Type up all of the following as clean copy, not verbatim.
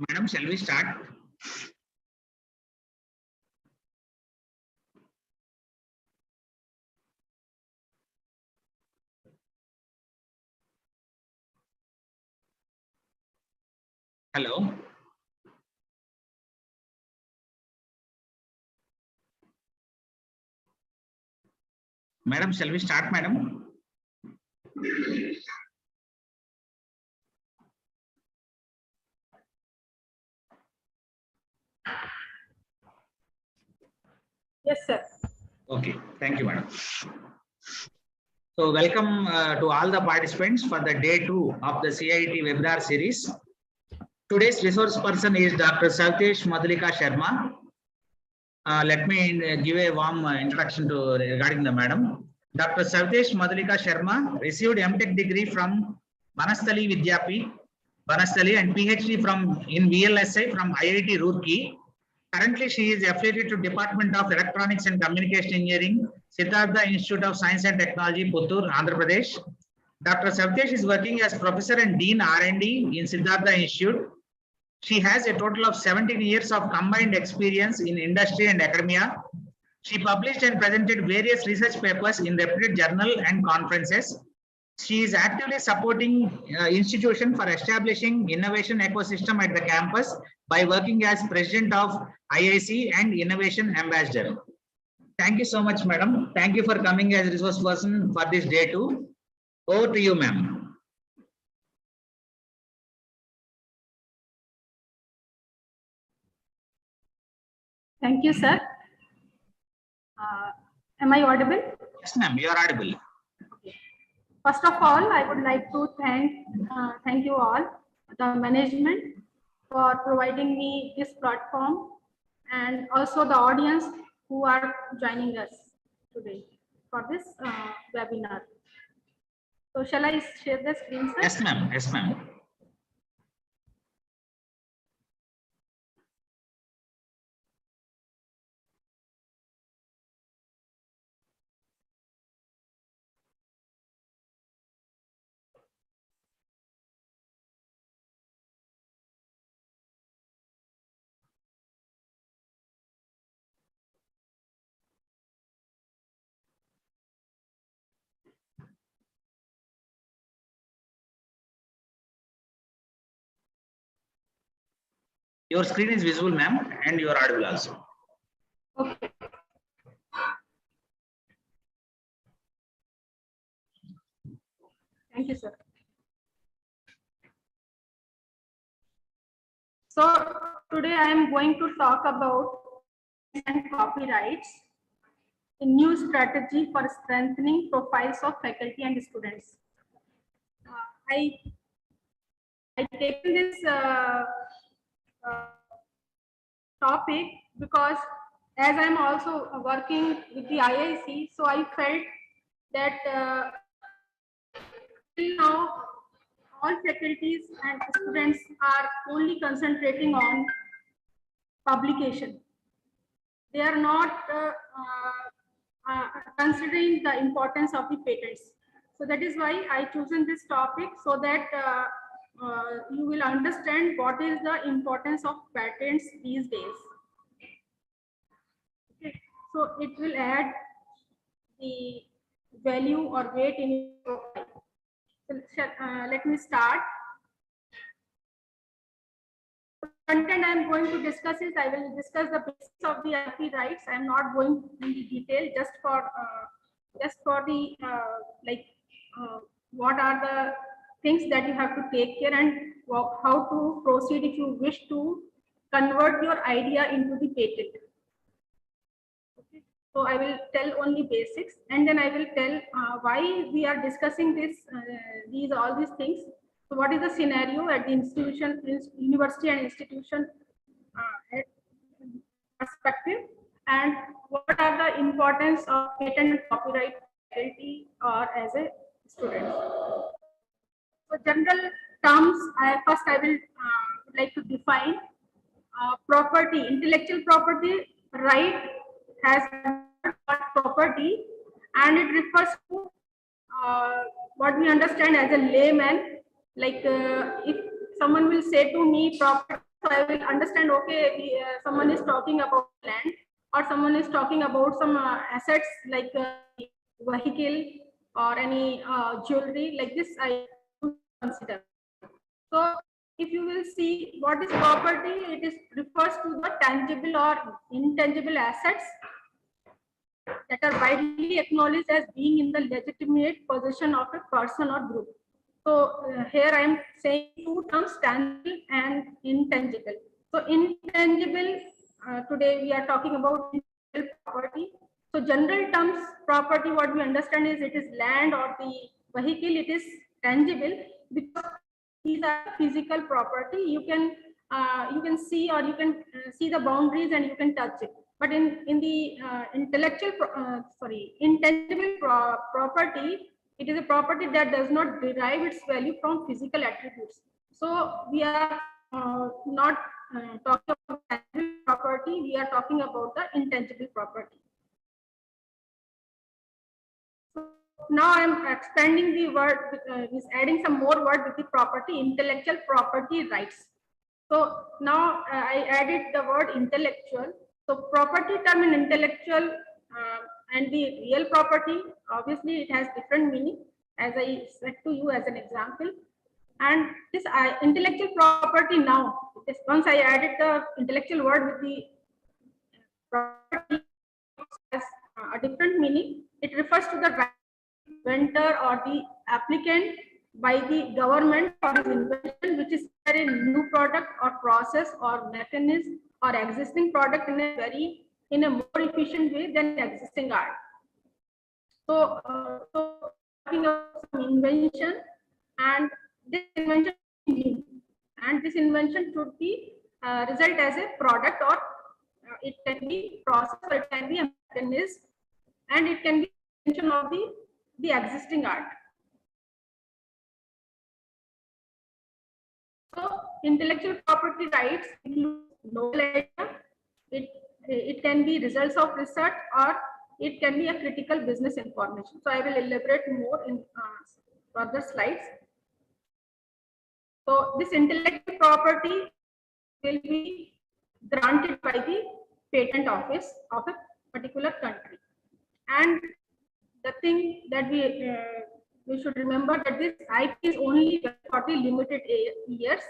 Madam, shall we start? Hello. Madam, shall we start, madam? Yes, sir. Okay, thank you, madam. So welcome to all the participants for the day 2 of the CIT webinar series. Today's resource person is Dr. Saltesh Madrika Sharma. Let me give a warm introduction to regarding the madam. Dr. Saltesh Madrika Sharma received MTech degree from Banastali Vidyapeeth, Banastali, and PhD in VLSI from IIT Roorkee. Currently, she is affiliated to Department of Electronics and Communication Engineering, Siddhartha Institute of Science and Technology, Puttur, Andhra Pradesh. Dr. Saltesh is working as Professor and Dean R&D in Siddhartha Institute. She has a total of 17 years of combined experience in industry and academia. She published and presented various research papers in reputed journals and conferences. She is actively supporting institution for establishing innovation ecosystem at the campus by working as president of IIC and innovation ambassador. Thank you so much, madam. Thank you for coming as resource person for this day 2. Over to you, ma'am. Thank you, sir. Am I audible? Yes, ma'am, you are audible. Okay. First of all, I would like to thank you all, the management, for providing me this platform, and also the audience who are joining us today for this webinar. So shall I share the screen, sir? Yes, ma'am. Yes, ma'am. Your screen is visible, ma'am, and you are audible also. Okay. Thank you, sir. So today I am going to talk about copyrights, a new strategy for strengthening profiles of faculty and students. I taken this topic because as I am also working with the IIC, so I felt that till now all faculties and students are only concentrating on publication. They are not considering the importance of the patents. So that is why I chosen this topic, so that you will understand what is the importance of patents these days. Okay. So it will add the value or weight in your profile. So, let me start. Content I am going to discuss is, I will discuss the basics of the IP rights. I am not going into detail, just for the what are the things that you have to take care, and how to proceed if you wish to convert your idea into the patent. Okay. So I will tell only basics, and then I will tell why we are discussing this, all these things. So what is the scenario at the institution, university and institution perspective, and what are the importance of patent and copyright faculty or as a student? So general terms, first I will like to define property. Intellectual property right has property, and it refers to what we understand as a layman. Like if someone will say to me, property So I will understand, okay, someone is talking about land, or someone is talking about some assets like vehicle or any jewelry, like this I consider. So if you will see what is property, it is refers to the tangible or intangible assets that are widely acknowledged as being in the legitimate possession of a person or group. So here I am saying two terms, tangible and intangible. So intangible, today we are talking about intangible property. So general terms property, what we understand is it is land or the vehicle, it is tangible because these are physical property. You can see, or you can see the boundaries and you can touch it. But in the intangible property, it is a property that does not derive its value from physical attributes. So we are not talking about tangible property, we are talking about the intangible property. So now I am expanding the word, is adding some more word with the property, intellectual property rights. So now I added the word intellectual. So property term in intellectual and the real property, obviously it has different meaning, as I said to you as an example. And this intellectual property now, once I added the intellectual word with the property, has a different meaning. It refers to the inventor or the applicant by the government for his invention, which is a new product or process or mechanism or existing product in a more efficient way than existing art. So, talking about some invention, and this invention should be result as a product, or it can be process, or it can be a mechanism, and it can be invention of the existing art. So intellectual property rights include novel idea. It can be results of research, or it can be a critical business information. So I will elaborate more in further slides. So this intellectual property will be granted by the patent office of a particular country. And the thing that we should remember, that this IP is only for the limited years.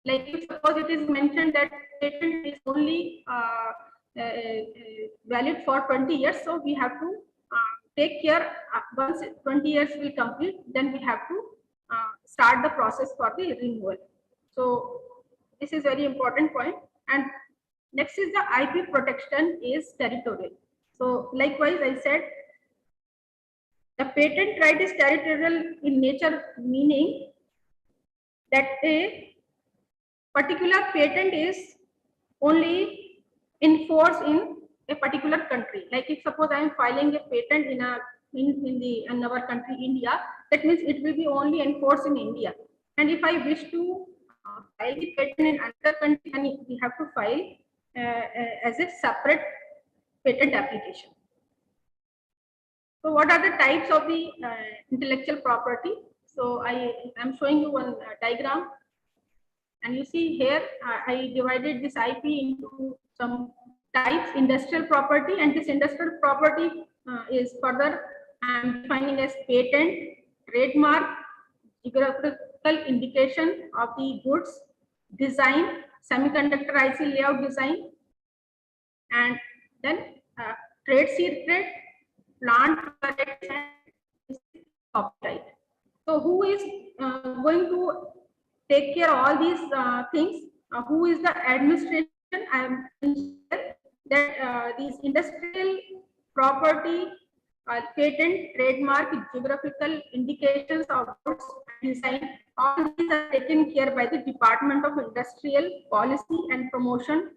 Like if suppose it is mentioned that patent is only valid for 20 years, so we have to take care, once 20 years will complete, then we have to start the process for the renewal. So this is very important point. And next is the IP protection is territorial. So likewise, I said the patent right is territorial in nature, meaning that a particular patent is only enforced in a particular country. Like if suppose I am filing a patent in our country, India, that means it will be only enforced in India. And if I wish to file the patent in another country, then we have to file as a separate patent application. So what are the types of the intellectual property? So I am showing you one diagram, and you see here I divided this IP into some types: industrial property, and this industrial property is further I am defining as patent, trademark, geographical indication of the goods, design, semiconductor IC layout design, and then trade secret, plant varieties, and copyright. So who is going to take care of all these things? Who is the administration? I am sure that these industrial property, patent, trademark, geographical indications of goods, design, all these are taken care by the Department of Industrial Policy and Promotion,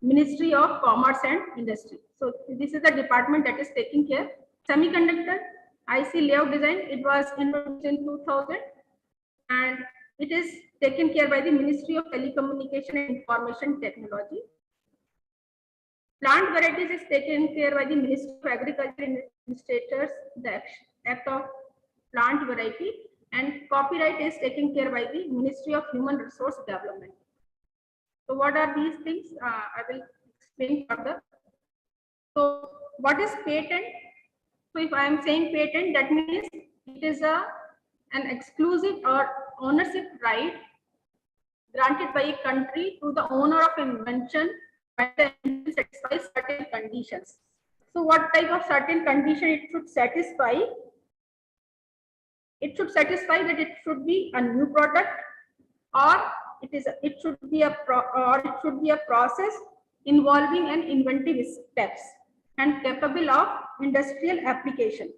Ministry of Commerce and Industry. So this is the department that is taking care. Semiconductor IC layout design, it was introduced in 2000, and it is taken care by the Ministry of Telecommunication and Information Technology. Plant varieties is taken care by the Ministry of Agriculture and Administrators, the Act of Plant Variety, and copyright is taken care by the Ministry of Human Resource Development. So what are these things? I will explain further. So what is patent? So if I am saying patent, that means it is an exclusive or ownership right granted by a country to the owner of invention when the invention satisfies certain conditions. So what type of certain condition it should satisfy? It should satisfy that it should be a new product, or it should be a process involving an inventive steps and capable of industrial application.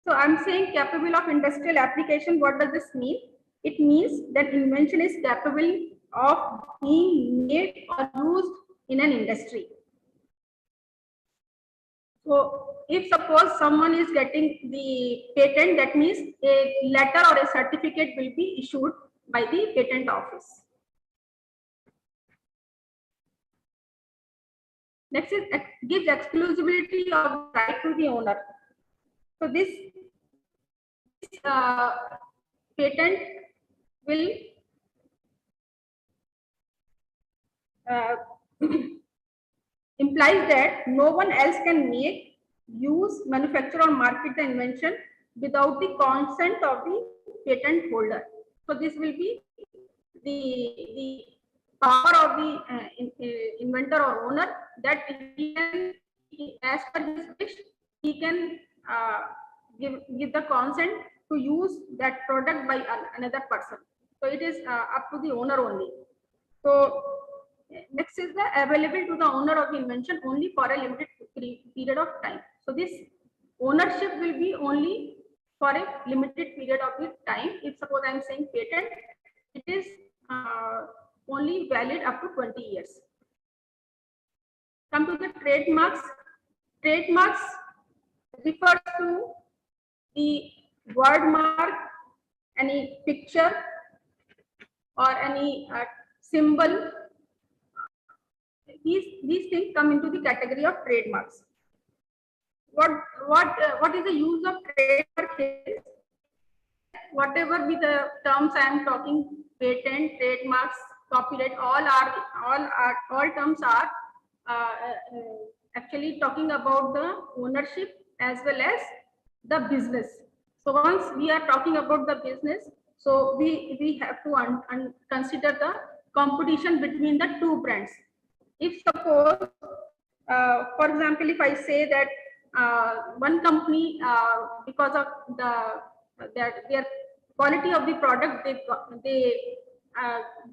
So I'm saying capable of industrial application. What does this mean? It means that invention is capable of being made or used in an industry. So if suppose someone is getting the patent, that means a letter or a certificate will be issued by the patent office. Next is gives exclusivity of right to the owner. So this patent will implies that no one else can make, use, manufacture or market the invention without the consent of the patent holder. So this will be the power of the inventor or owner, that he can, as per his wish, he can give the consent to use that product by another person. So it is up to the owner only. So next is the available to the owner of the invention only for a limited period of time. So this ownership will be only for a limited period of the time. If suppose I am saying patent, it is only valid up to 20 years. Come to the trademarks. Trademarks refers to the word mark, any picture or any symbol. These things come into the category of trademarks. What is the use of trademark here? Whatever be the terms I am talking, patent, trademarks, copyright, all terms are actually talking about the ownership as well as the business. So once we are talking about the business, so we have to consider the competition between the two brands. If suppose, for example, if I say that one company, because of their quality of the product, they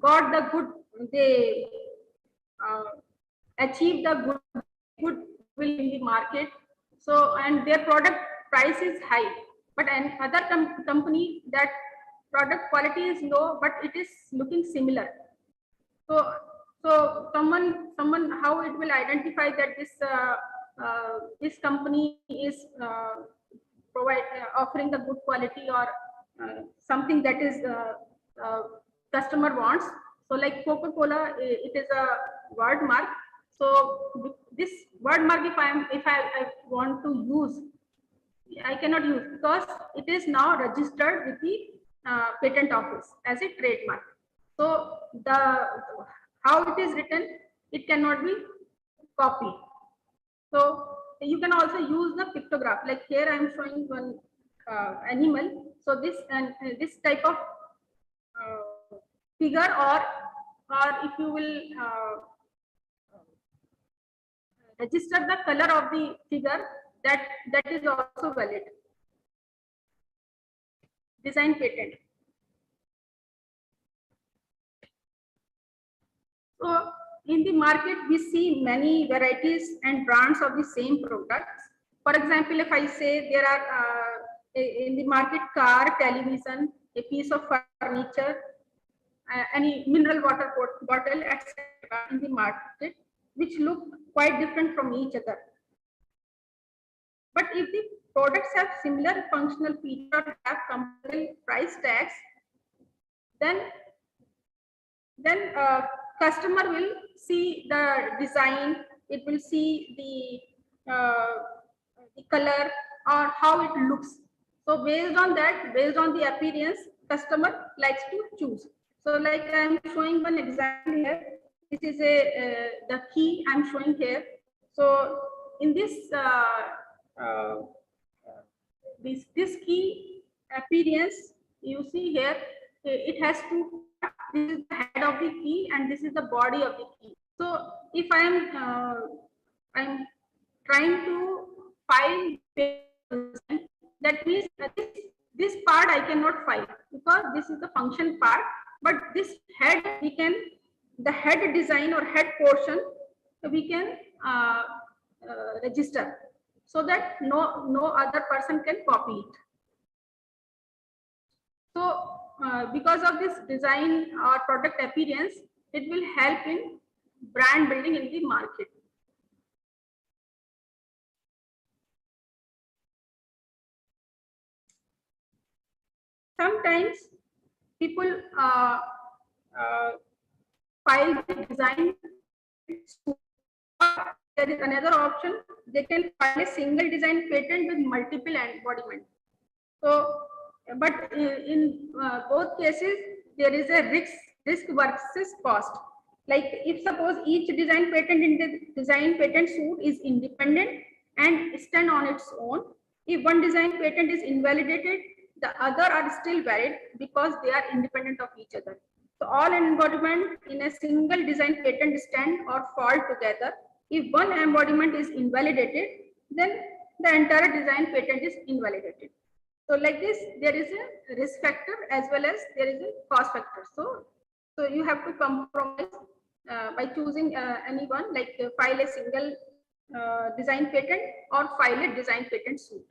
got the good, they achieved the goodwill in the market. So and their product price is high, but another company, that product quality is low, but it is looking similar. So someone how it will identify that this company is offering the good quality or something that is customer wants. So like Coca-Cola, it is a word mark. So this word mark, if I want to use, I cannot use because it is now registered with the patent office as a trademark. So how it is written, it cannot be copied. So you can also use the pictograph. Like here I am showing one animal. So this this type of figure, or if you will register the color of the figure, that is also valid. Design patent. So in the market, we see many varieties and brands of the same products. For example, if I say there are in the market car, television, a piece of furniture, any mineral water bottle, etc. in the market, which look quite different from each other. But if the products have similar functional features or have comparable price tags, then customer will see the design, it will see the color or how it looks. So based on that, based on the appearance, customer likes to choose. So like I am showing one example here. This is a the key I am showing here. So in this uh, this key appearance you see here, it has two parts. This is the head of the key and this is the body of the key. So if I am I'm trying to file that means this part I cannot file because this is the function part, but this head we can, the head design or head portion we can register so that no other person can copy it. So because of this design or product appearance, it will help in brand building in the market. Sometimes people file the design. There is another option. They can file a single design patent with multiple embodiments. So, but in both cases, there is a risk versus cost. Like if suppose each design patent in the design patent suite is independent and stand on its own. If one design patent is invalidated, the other are still valid because they are independent of each other. So all embodiment in a single design patent stand or fall together. If one embodiment is invalidated, then the entire design patent is invalidated. So like this, there is a risk factor as well as there is a cost factor. So you have to compromise by choosing any one, like file a single design patent or file a design patent suite.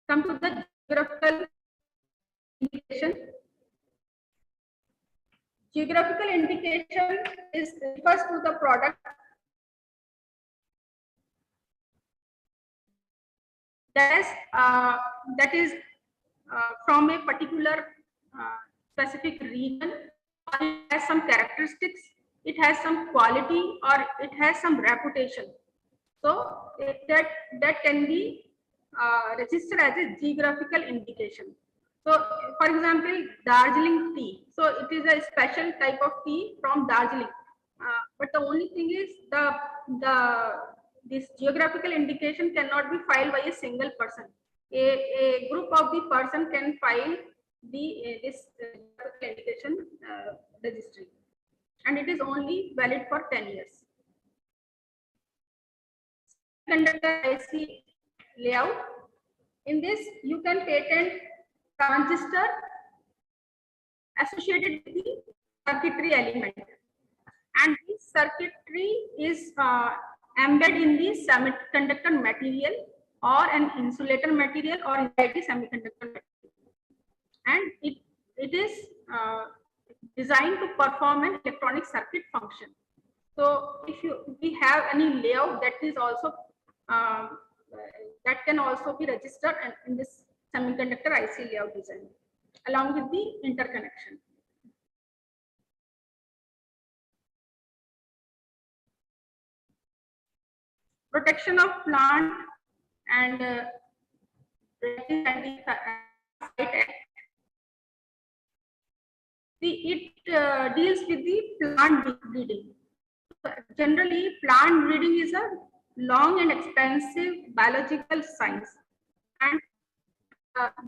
Come to the geographical indication. Geographical indication is refers to the product that is from a particular specific region, or it has some characteristics, it has some quality, or it has some reputation. So that can be registered as a geographical indication. So for example, Darjeeling tea. So it is a special type of tea from Darjeeling. But the only thing is this geographical indication cannot be filed by a single person. A group of the person can file this geographical indication registry, and it is only valid for 10 years. Conductor IC layout. In this, you can patent transistor associated with the circuitry element, and this circuitry is embedded in the semiconductor material or an insulator material or semiconductor material, and it is designed to perform an electronic circuit function. So if we have any layout that is also that can also be registered in this semiconductor IC layout design along with the interconnection. Protection of plant and it deals with the plant breeding. Generally, plant breeding is a long and expensive biological science, and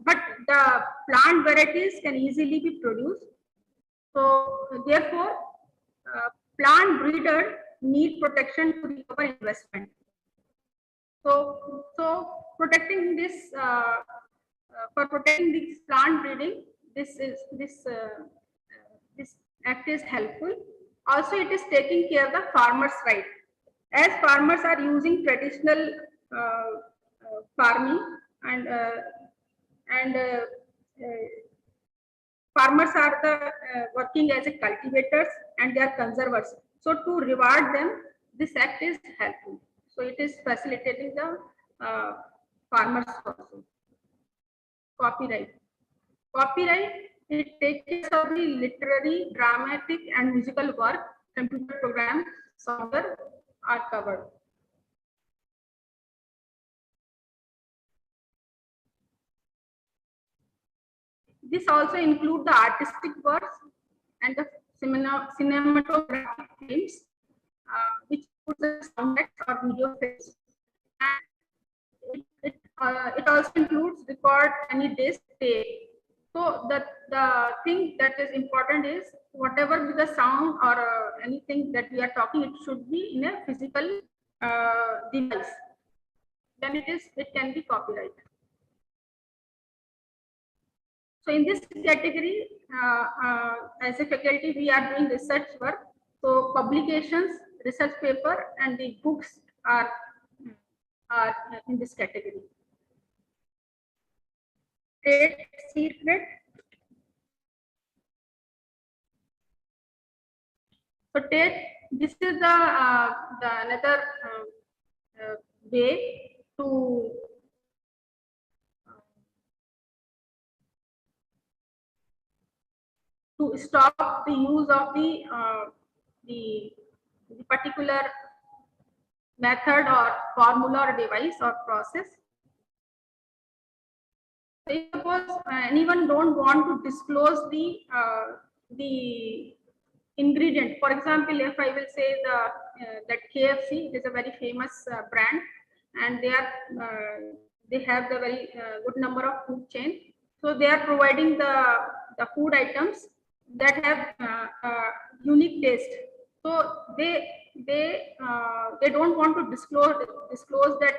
but the plant varieties can easily be produced. So therefore, plant breeders need protection to recover investment. So protecting this for protecting this plant breeding, this act is helpful. Also, it is taking care of the farmers' right, as farmers are using traditional farming, and farmers are the working as a cultivators and they are conservers. So to reward them, this act is helpful. So it is facilitating the farmers also. Copyright. Copyright, it takes care of the literary, dramatic, and musical work, computer programs, software are covered. This also includes the artistic works and the cinematographic films, which includes the sound effects or video films. And it also includes record any disc tape. So the thing that is important is whatever be the sound or anything that we are talking, it should be in a physical device. Then it can be copyright. So in this category, as a faculty, we are doing research work. So publications, research paper, and the books are in this category. Trade secret. So this is the another way to stop the use of the particular method or formula or device or process. So if suppose anyone don't want to disclose the ingredient, for example, if I will say that KFC is a very famous brand, and they have the very good number of food chain. So they are providing the food items that have unique taste. So they don't want to disclose that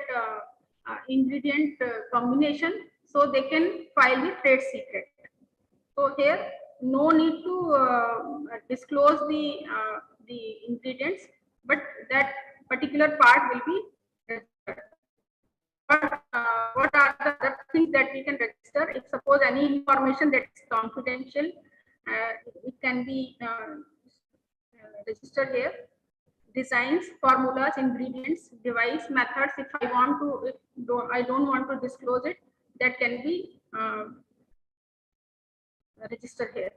ingredient combination, so they can file the trade secret. So here no need to disclose the ingredients, but that particular part will be registered. But what are the other things that we can register? If suppose any information that is confidential, it can be registered here. Designs, formulas, ingredients, device, methods. If I want to, I don't want to disclose it, that can be registered here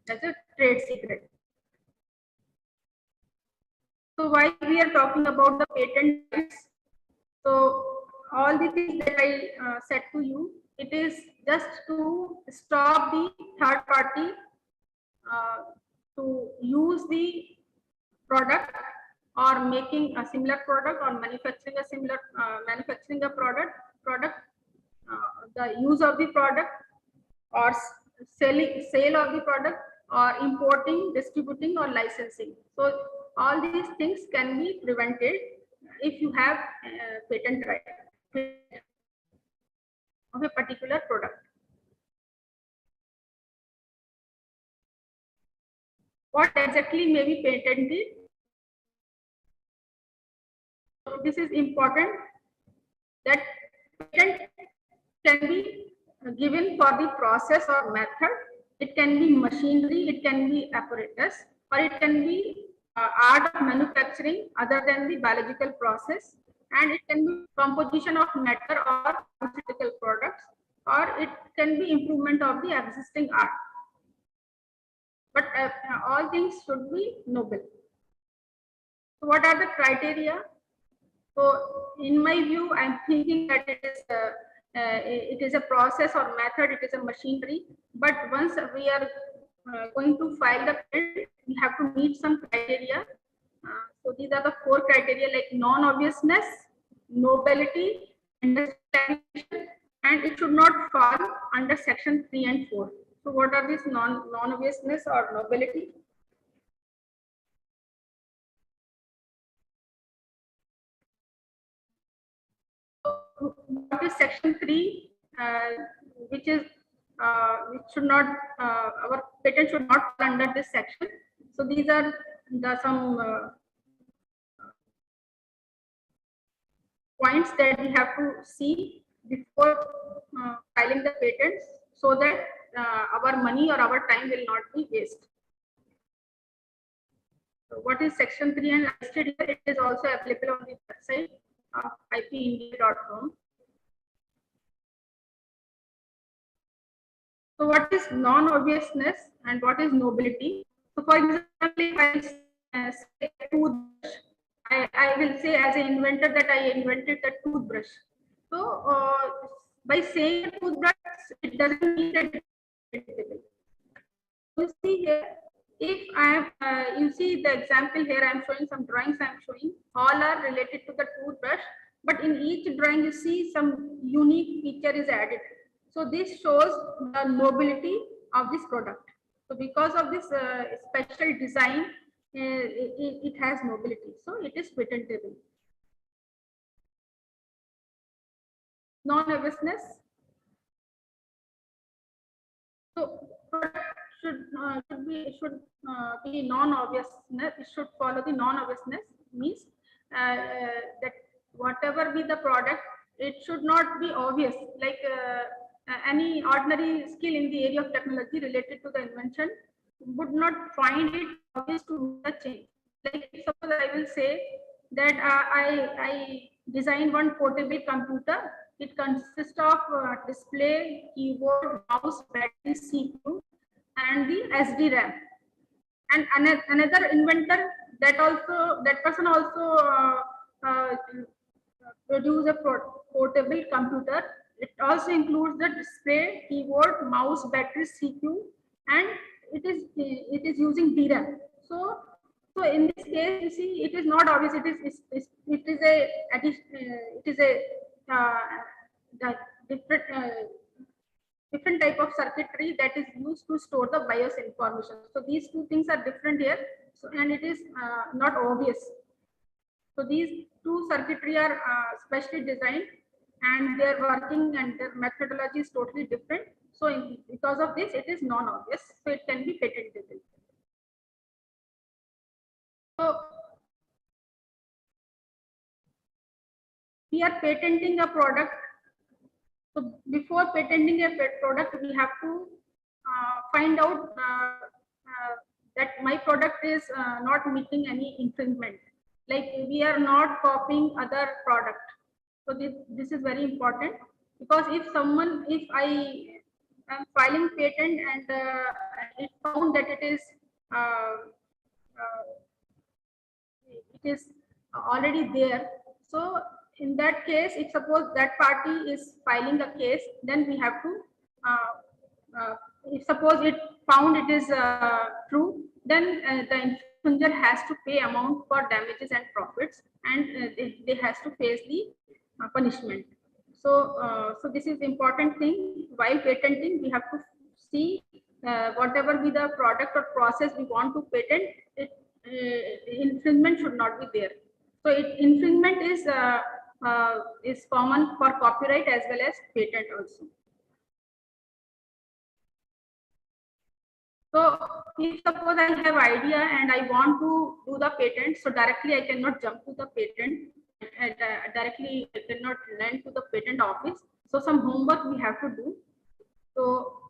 as a trade secret. So why we are talking about the patent rights? So all the things that I said to you, it is just to stop the third party to use the product or making a similar product or manufacturing a similar manufacturing a product, the use of the product or sale of the product or importing, distributing or licensing. So all these things can be prevented if you have patent right of a particular product. What exactly may be patented? So this is important, that patent can be given for the process or method. It can be machinery, it can be apparatus, or it can be art of manufacturing other than the biological process, and it can be composition of matter or pharmaceutical products, or it can be improvement of the existing art. But all things should be noble. So what are the criteria? So in my view, I'm thinking that it is a process or method, it is a machinery. But once we are going to file the patent, we have to meet some criteria. So these are the 4 criteria, like non-obviousness, nobility, understanding, and it should not fall under section 3 and 4. So what are these non-obviousness or nobility? What is section 3, which which should not, our patent should not fall under this section. So these are some points that we have to see before filing the patents, so that our money or our time will not be wasted. So what is section 3 and listed here? It is also available on the website of ipindia.com. So what is non-obviousness and what is nobility? So for example, if I say toothbrush, I will say as an inventor that I invented the toothbrush. So by saying toothbrush, it doesn't mean that it you see here, if I am, you see the example here, I am showing some drawings. I am showing all are related to the toothbrush, but in each drawing you see some unique feature is added. So this shows the nobility of this product. So because of this special design, it has nobility. So it is patentable. Non-obviousness. So product should be non-obviousness. It should follow the non-obviousness, means that whatever be the product, it should not be obvious. Like any ordinary skill in the area of technology related to the invention would not find it obvious to do the change. Like suppose I will say that I designed one portable computer. It consists of display, keyboard, mouse, battery, CPU, and the SD RAM. And another inventor, that person also produce a portable computer. It also includes the display, keyboard, mouse, battery, CPU, and it is using DRAM. So in this case, you see, it is not obvious. It is a different type of circuitry that is used to store the BIOS information. So these two things are different here. So and it is not obvious. So these two circuitry are specially designed, and their working and their methodology is totally different. So because of this, it is non-obvious. So it can be patentable. So we are patenting a product. So before patenting a product, we have to find out that my product is not meeting any infringement. Like we are not copying other product. So this is very important, because if I am filing patent and it found that it is already there. So in that case, if suppose that party is filing a case, then we have to, if suppose it found it is true, then the infringer has to pay amount for damages and profits, and they has to face the punishment. So this is important thing. While patenting, we have to see whatever be the product or process we want to patent, infringement should not be there. So infringement is common for copyright as well as patent also. So if suppose I have idea and I want to do the patent, so directly I cannot jump to the patent, directly I cannot land to the patent office. So some homework we have to do. So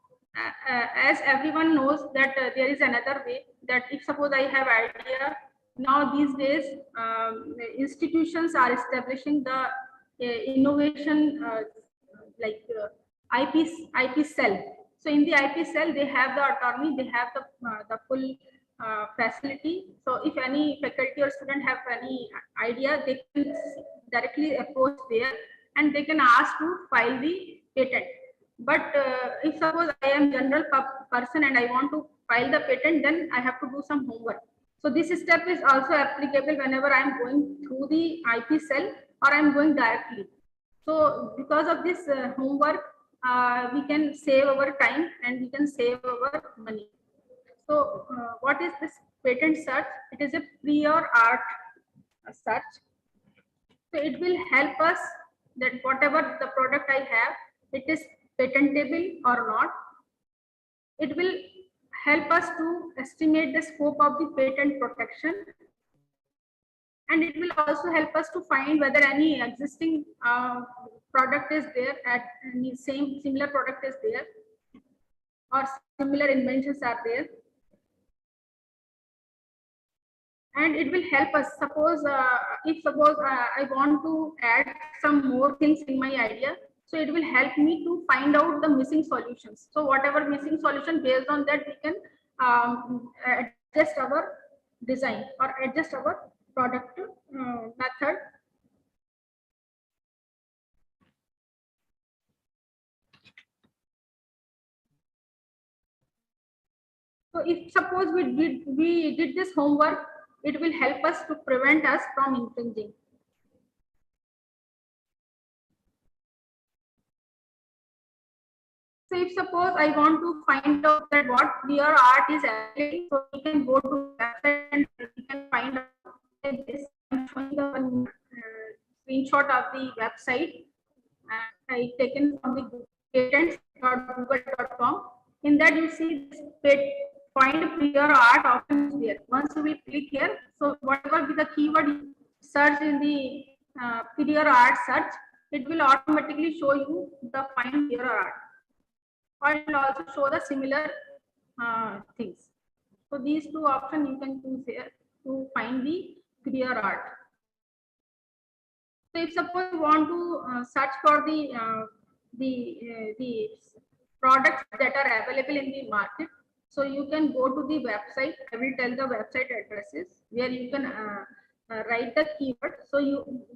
as everyone knows that there is another way, that if suppose I have idea, now these days institutions are establishing the innovation IP cell. So in the IP cell, they have the autonomy, they have the full facility. So if any faculty or student have any idea, they can directly approach there and they can ask to file the patent. But if suppose I am general person and I want to file the patent, then I have to do some homework. So this step is also applicable whenever I am going through the IP cell or I am going directly. So because of this homework, we can save our time and we can save our money. So what is this patent search? It is a prior art search. So it will help us that whatever the product I have, it is patentable or not. It will help us to estimate the scope of the patent protection, and it will also help us to find whether any existing product is there, at any similar product is there, or similar inventions are there. And it will help us, suppose if suppose I want to add some more things in my idea, so it will help me to find out the missing solutions. So whatever missing solution, based on that we can adjust our design or adjust our product method. So if suppose we did this homework, it will help us to prevent us from infringing. So if suppose I want to find out that what prior art is available, so you can go to website and you can find out that this. I'm showing the screenshot of the website I taken from the patents.google.com. In that you see this find prior art option is there. Once you will click here, so whatever be the keyword you search in the prior art search, it will automatically show you the find prior art. Or it will also show the similar things. So these two options you can choose here to find the prior art. So if suppose you want to search for the products that are available in the market, so you can go to the website. I will tell the website addresses where you can write the keyword. So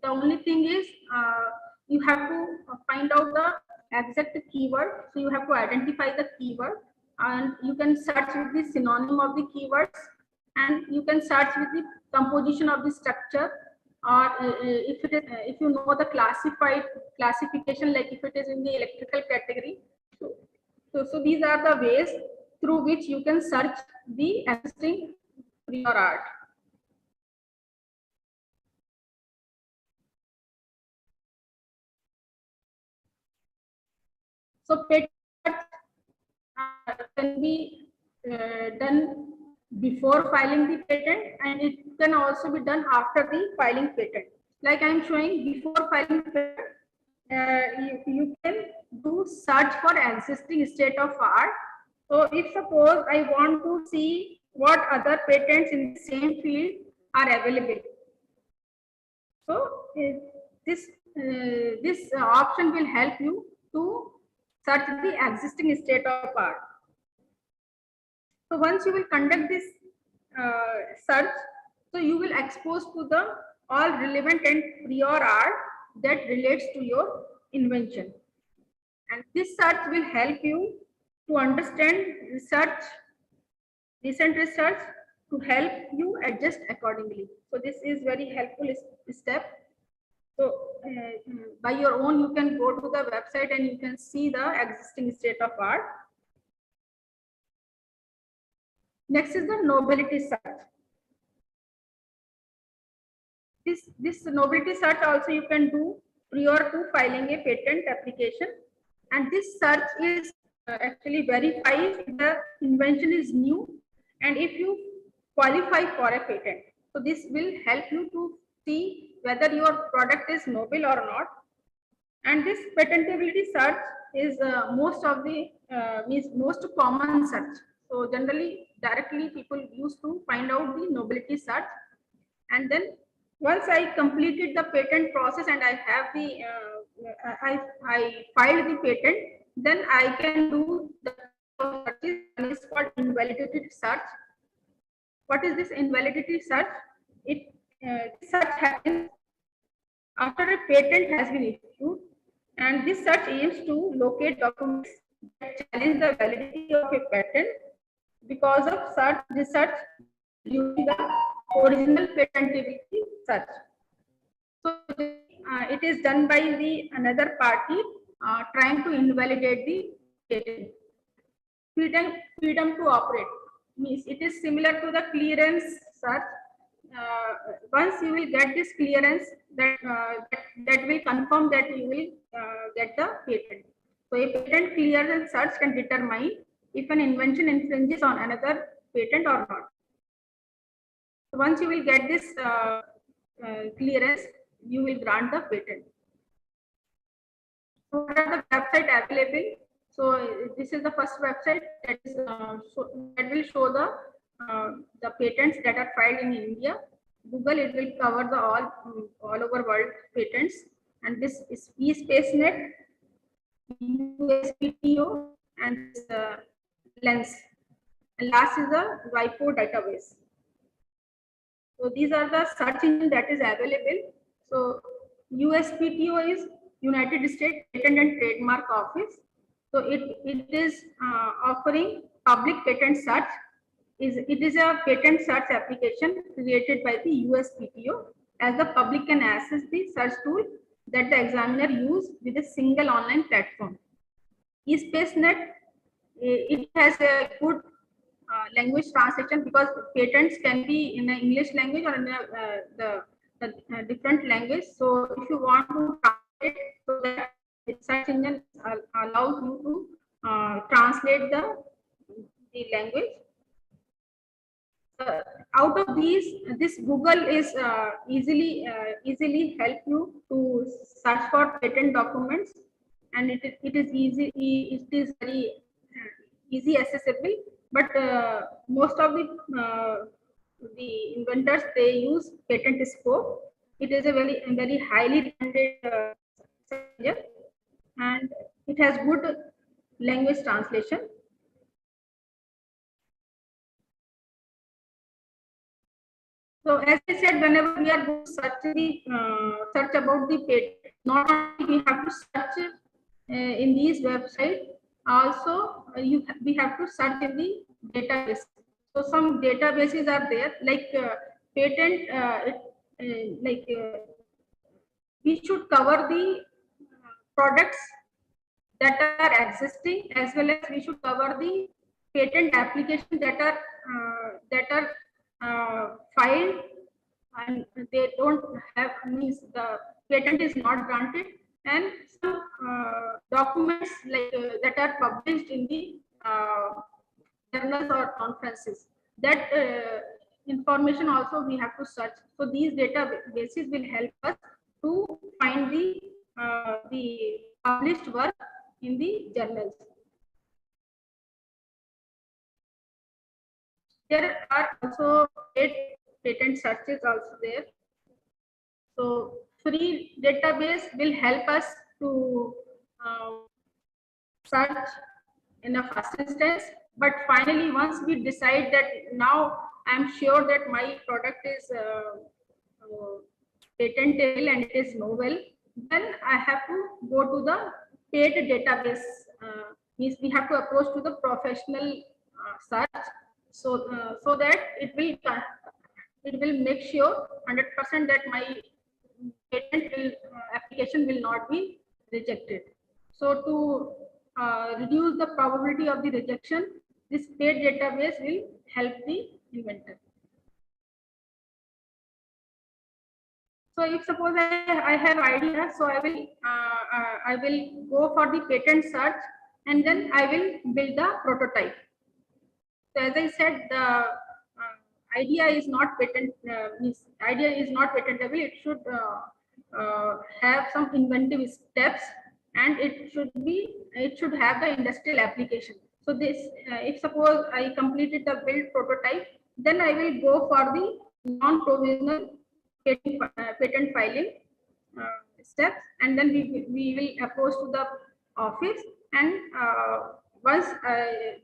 the only thing is you have to find out the exact keyword. So you have to identify the keyword, and you can search with the synonym of the keywords, and you can search with the composition of the structure, or if it is if you know the classification, like if it is in the electrical category. So these are the ways through which you can search the existing prior art. So patent can be done before filing the patent, and it can also be done after the filing patent. Like I am showing, before filing patent, you can do search for existing state of art. So if suppose I want to see what other patents in the same field are available, so this option will help you to search the existing state of art. So once you will conduct this search, so you will expose to the all relevant and prior art that relates to your invention. And this search will help you to understand recent research to help you adjust accordingly. So this is very helpful step. So by your own, you can go to the website and you can see the existing state of art. Next is the nobility search. This nobility search also you can do prior to filing a patent application, and this search is actually verifies the invention is new and if you qualify for a patent. So this will help you to see whether your product is noble or not. And this patentability search is most common search. So generally, directly people used to find out the nobility search, and then once I completed the patent process and I have the I filed the patent, then I can do the search. One is called invalidity search. What is this invalidity search? Search happens after a patent has been issued, and this search aims to locate documents that challenge the validity of a patent because of research using the original patentability search. So it is done by the another party trying to invalidate the patent. Freedom to operate means it is similar to the clearance search. Once you will get this clearance, that will confirm that you will get the patent. So a patent clearance search can determine if an invention infringes on another patent or not. So once you will get this clearance, you will grant the patent. So what are the website available? So this is the first website that is that will show the patents that are filed in India. Google, it will cover the all over world patents, and this is eSpaceNet, USPTO, and Lens. And last is the WIPO database. So these are the search engine that is available. So USPTO is United States Patent and Trademark Office. So it is offering public patent search. it is a patent search application created by the USPTO, as the public can access the search tool that the examiner used with a single online platform. eSpaceNet, it has a good language translation, because patents can be in an English language or in the different language. So if you want to translate, so that the search engine allows you to translate the language. Out of these, this Google is easily help you to search for patent documents, and it is easy. It is very easy accessible. But most of the inventors, they use patent scope. It is a very highly recommended search engine, and it has good language translation. So as I said, whenever we are going to search about the patent, not only we have to search in these websites, also we have to search in the database. So some databases are there, like patent. We should cover the products that are existing, as well as we should cover the patent applications that are filed and they don't have, means the patent is not granted, and some documents like that are published in the journals or conferences. That information also we have to search. So these databases will help us to find the published work in the journals. There are also patent searches also there. So free database will help us to search in a first instance, but finally once we decide that now I'm sure that my product is patentable and it is novel, then I have to go to the paid database. Means we have to approach to the professional search, so that it will make sure 100% that my patent application will not be rejected. So to reduce the probability of the rejection, this paid database will help the inventor. So if suppose I have idea, so I will go for the patent search, and then I will build the prototype. So as I said, the idea is not idea is not patentable. It should have some inventive steps, and it should have the industrial application. So this, if suppose I completed the build prototype, then I will go for the non-provisional patent filing steps, and then we will approach to the office, and once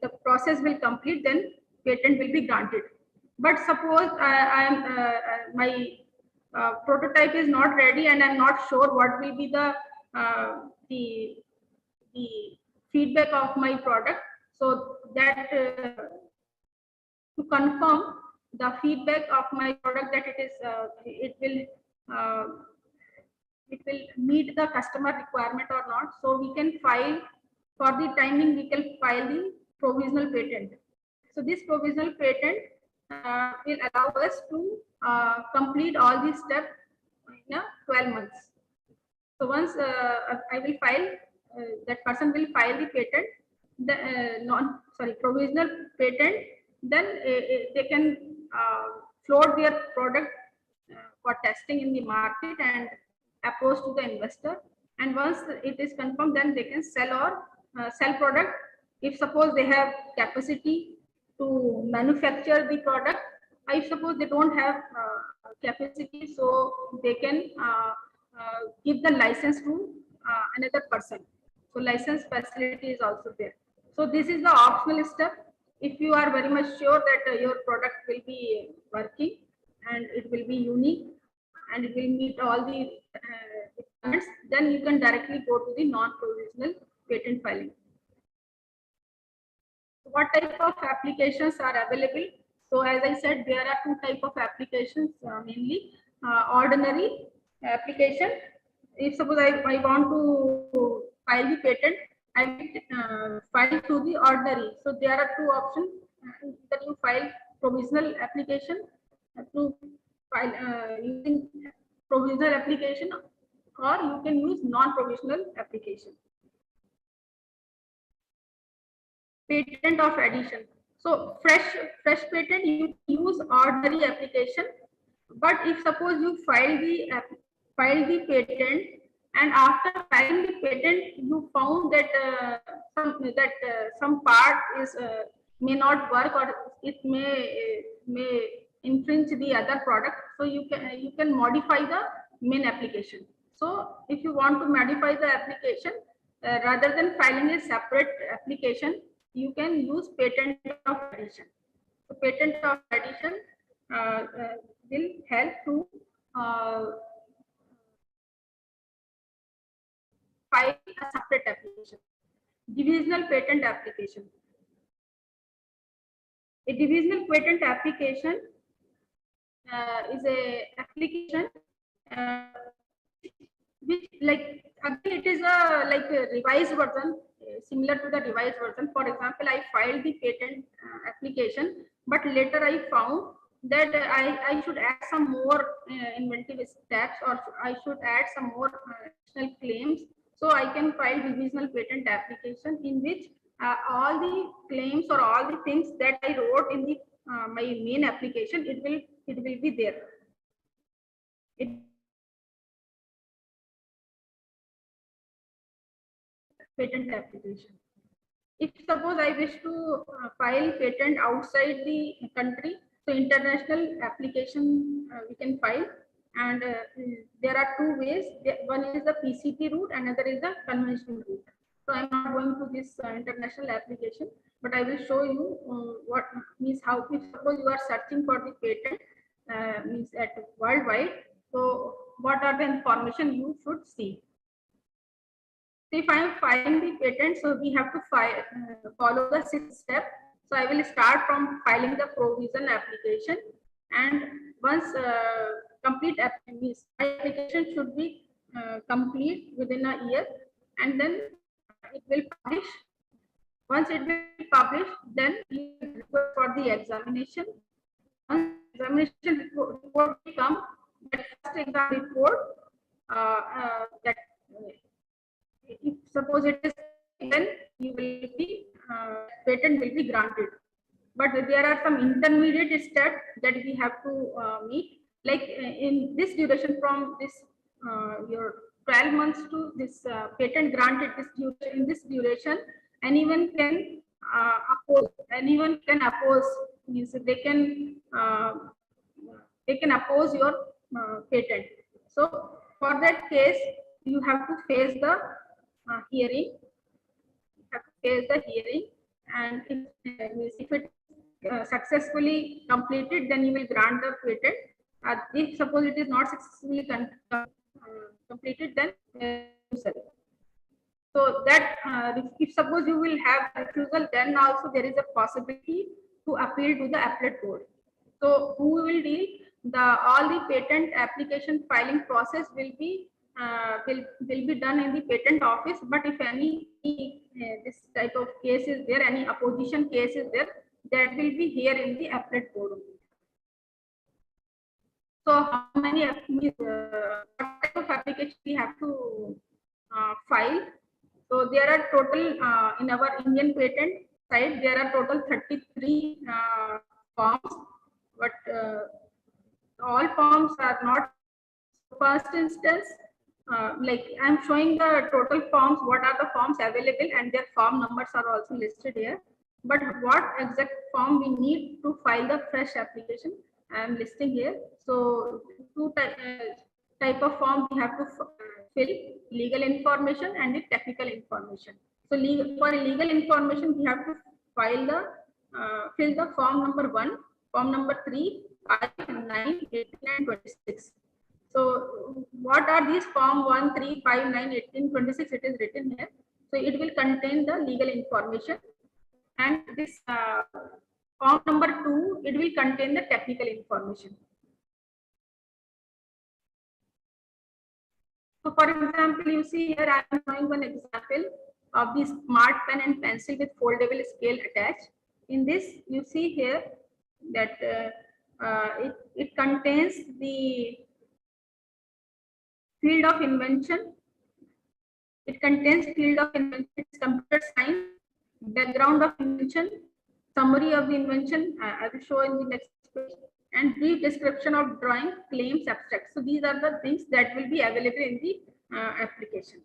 the process will complete, then patent will be granted. But suppose my prototype is not ready, and I'm not sure what will be the feedback of my product. So that to confirm the feedback of my product, that it will meet the customer requirement or not. So we can file, for the timing we can file the provisional patent. So this provisional patent will allow us to complete all these steps in 12 months. So once I will file, that person will file the patent, the provisional patent, then they can float their product for testing in the market and approach to the investor. And once it is confirmed, then they can sell or sell product. If suppose they have capacity to manufacture the product, I suppose they don't have capacity, so they can give the license to another person. So license facility is also there. So this is the optional step. If you are very much sure that your product will be working and it will be unique and it will meet all the requirements, then you can directly go to the non-provisional patent filing. What type of applications are available? So as I said, there are two type of applications, mainly ordinary application. If suppose I want to file the patent, I will file to the ordinary. So there are two options. Either you file provisional application to file using provisional application, or you can use non-provisional application. Patent of addition. So fresh patent, you use ordinary application, but if suppose you file the patent, and after filing the patent you found that some part is may not work, or it may infringe the other product, so you can modify the main application. So if you want to modify the application, rather than filing a separate application, you can use patent of addition. So patent of addition will help to file a separate application. Divisional patent application. A divisional patent application is a application which, like, again, it is a revised version, similar to the revised version. For example, I filed the patent application, but later I found that I should add some more inventive steps, or I should add some more additional claims. So I can file divisional patent application, in which all the claims or all the things that I wrote in the my main application, it will be there. Patent application. If suppose I wish to file patent outside the country, so international application we can file, and there are two ways. One is the PCT route, another is the conventional route. So I'm not going to this international application, but I will show you what means, how, if suppose you are searching for the patent means at worldwide, so what are the information you should see. So if I am filing the patent, so we have to follow the 6th step. So I will start from filing the provision application, and once complete application should be complete within a year, and then it will publish. Once it will be published, then you request for the examination. Once examination report will come, that first exam report that if suppose it is, then you will be patent will be granted. But there are some intermediate steps that we have to meet, like in this duration, from this your 12 months to this patent granted, in this duration, anyone can oppose. Anyone can oppose, means they can oppose your patent. So for that case, you have to face the hearing. You have to face the hearing, and if it successfully completed, then you will grant the patent. If suppose it is not successfully completed, then refusal. So that if suppose you will have refusal, then also there is a possibility to appeal to the appellate court. So who will deal? All the patent application filing process will be done in the patent office. But if any this type of case is there, any opposition case is there, that will be here in the appellate court. So how many what type of application we have to file? So there are total in our Indian patent side, there are total 33 forms, but all forms are not. First instance, like I'm showing the total forms, what are the forms available, and their form numbers are also listed here. But what exact form we need to file the fresh application, I am listing here. So two type of form we have to fill: legal information and the technical information. So for legal information, we have to fill the form number 1, form number 3, 5, 9, 18, and 26. So what are these form 1, 3, 5, 9, 18, 26? It is written here. So it will contain the legal information, and this Form number 2, it will contain the technical information. So for example, you see here I am showing one example of the smart pen and pencil with foldable scale attached. In this, you see here that it contains the field of invention. It contains field of invention, computer science, background of invention, summary of the invention, I will show in the next page, and brief description of drawing, claims, abstract. So these are the things that will be available in the application.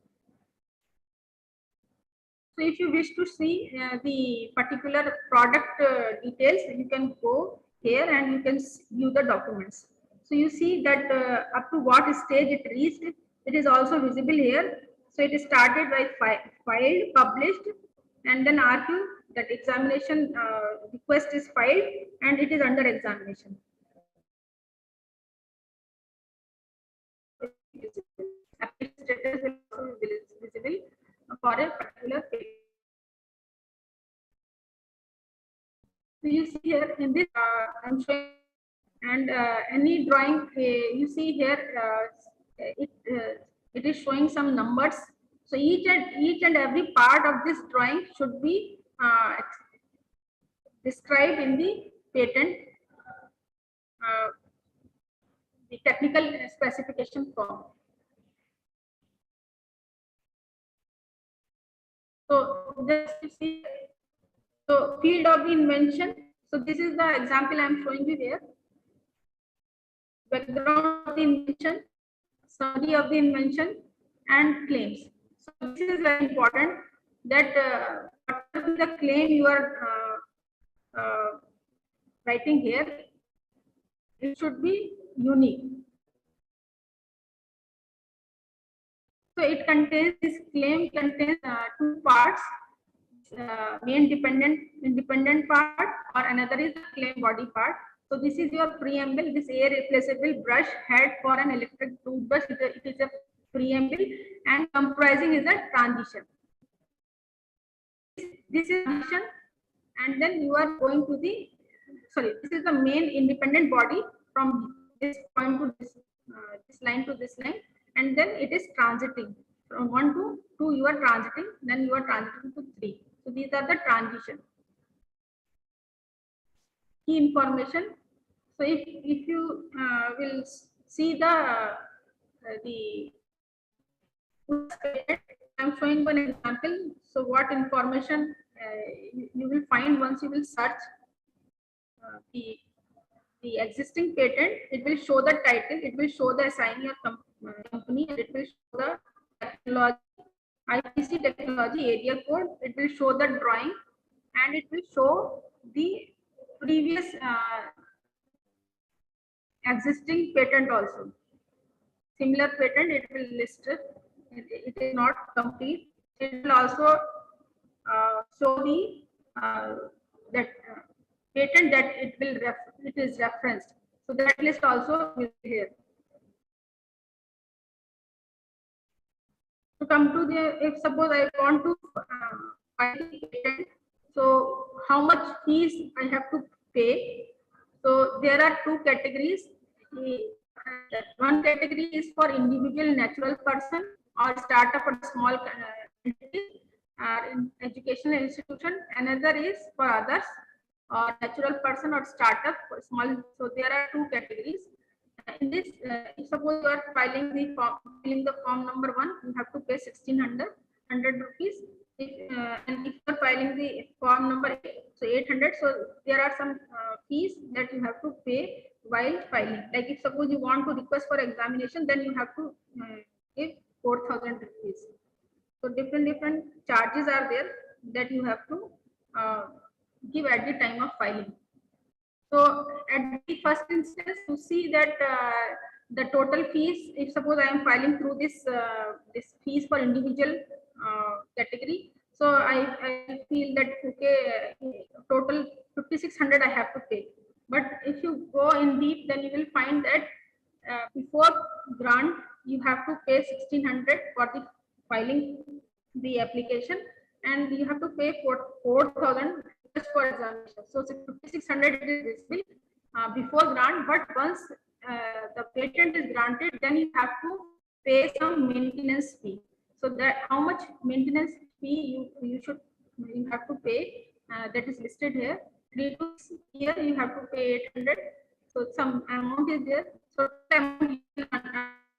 So if you wish to see the particular product details, you can go here and you can view the documents. So you see that up to what stage it reached, it is also visible here. So it is started by filed, published, and then argue that examination request is filed and it is under examination. Application status will also be visible for a particular page. So you see here in this, I'm showing, and any drawing you see here, it is showing some numbers. So each and every part of this drawing should be described in the patent, the technical specification form. So just you see, so field of the invention. So this is the example I am showing you here. Background of the invention, summary of the invention, and claims. So this is very important that whatever the claim you are writing here, it should be unique. So it contains, this claim contains two parts, main independent part, or another is the claim body part. So this is your preamble, this air replaceable brush head for an electric toothbrush. It is a preamble, and comprising is a transition. This is transition, and then you are going to the, sorry, this is the main independent body from this point to this, this line to this line, and then it is transiting from 1 to 2. You are transiting, then you are transiting to 3. So these are the transition. Key information. So if you will see the I'm showing one example. So what information you will find once you will search the existing patent, it will show the title, it will show the assignee or company, and it will show the technology, IPC technology area code, it will show the drawing, and it will show the previous existing patent also. Similar patent, it will list it. It is not complete. It will also show the patent that it is referenced. So that list also will be here. To come to the, if suppose I want to file the patent, so how much fees I have to pay? So there are two categories. One category is for individual natural person or startup or small entity in educational institution. Another is for others, or natural person or startup for small. So there are two categories. In this, if suppose you are filing the form number 1, you have to pay 1,600 rupees. And if you are filing the form number 8, so 800. So there are some fees that you have to pay while filing. Like if suppose you want to request for examination, then you have to give 4,000 rupees. So different charges are there that you have to give at the time of filing. So at the first instance, you see that the total fees, if suppose I am filing through this this fees for individual category, so I feel that okay, total 5,600 I have to pay. But if you go in deep, then you will find that before grant you have to pay 1,600 for the filing the application, and you have to pay 4,000 just for examinations. So 5600 is visible before grant, but once the patent is granted, then you have to pay some maintenance fee. So that how much maintenance fee you have to pay, that is listed here. 3 to 6 years you have to pay 800. So some amount is there. So if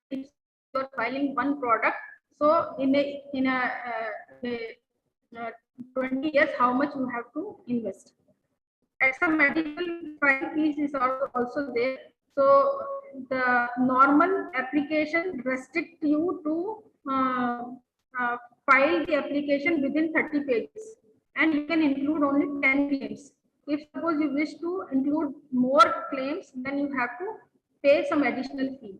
you are filing one product, so in a 20 years, how much you have to invest. And some medical filing fees is also there. So the normal application restrict you to file the application within 30 pages, and you can include only 10 claims. If suppose you wish to include more claims, then you have to pay some additional fee.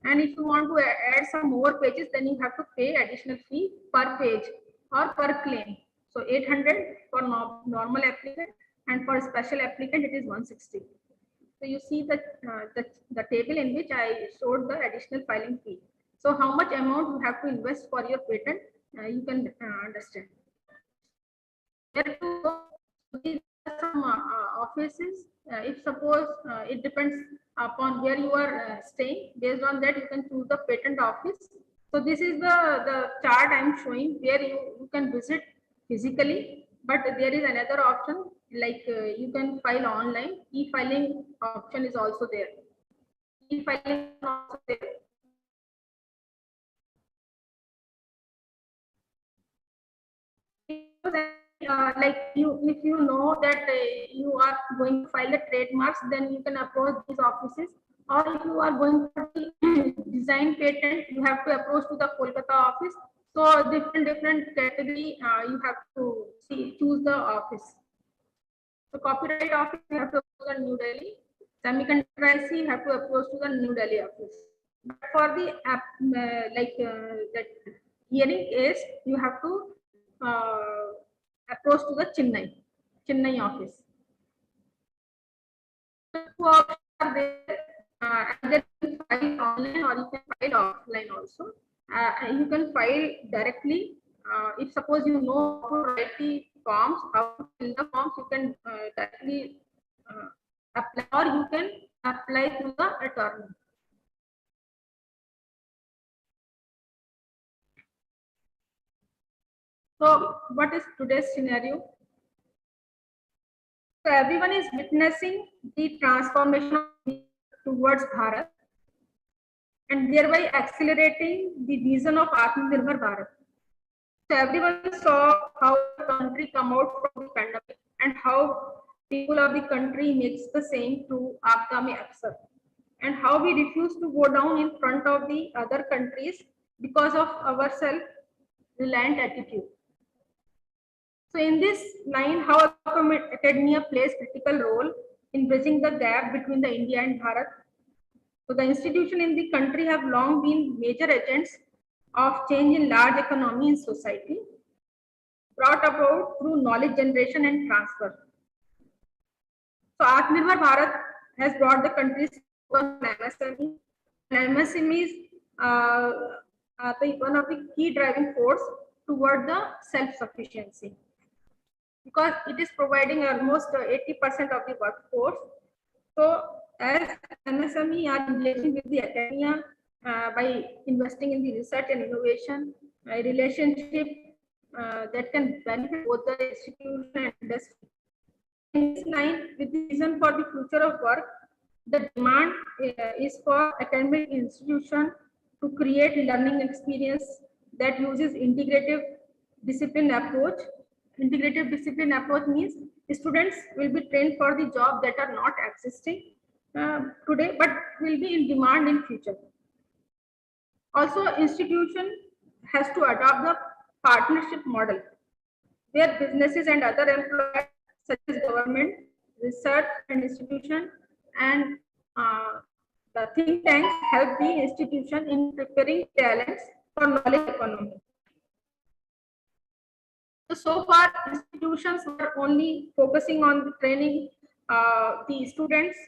And if you want to add some more pages, then you have to pay additional fee per page or per claim. So 800 for normal applicant, and for special applicant it is 160. So you see the table in which I showed the additional filing fee. So how much amount you have to invest for your patent, you can understand. Where to go? These are some offices. If suppose it depends upon where you are staying, based on that you can choose the patent office. So this is the chart I am showing where you can visit physically, but there is another option like you can file online. E-filing option is also there. E-filing also there. Like if you know that you are going to file the trademarks, then you can approach these offices. Or if you are going for the design patent, you have to approach to the Kolkata office. So different category you have to choose the office. So copyright office you have to approach the New Delhi. Semiconductor IC you have to approach to the New Delhi office. But for the that hearing case, you have to approach to the Chennai office. Two options are there. Either you can file online or you can file offline also. You can file directly. If suppose you know how to write the forms, how to fill the forms, you can directly apply, or you can apply through the attorney. So what is today's scenario? So everyone is witnessing the transformation towards Bharat and thereby accelerating the vision of Atmanirbhar Bharat. So everyone saw how the country come out from the pandemic and how people of the country makes the same through Aapda Mein Aksar, and how we refuse to go down in front of the other countries because of our self-reliant attitude. So in this line, how academia plays critical role in bridging the gap between the India and Bharat. So the institution in the country have long been major agents of change in large economy and society, brought about through knowledge generation and transfer. So Atmanirbhar Bharat has brought the country's focus on MSME. And MSME is one of the key driving force toward the self-sufficiency, because it is providing almost 80% of the workforce. So as MSME are engaging with the academia by investing in the research and innovation, a relationship that can benefit both the institution and industry. In this line, with the vision for the future of work, the demand is for academic institution to create learning experience that uses integrative discipline approach. Integrative discipline approach means students will be trained for the job that are not existing today, but will be in demand in future. Also, institution has to adopt the partnership model, where businesses and other employers such as government, research and institution, and the think tanks help the institution in preparing talents for knowledge economy. So far, institutions were only focusing on the training the students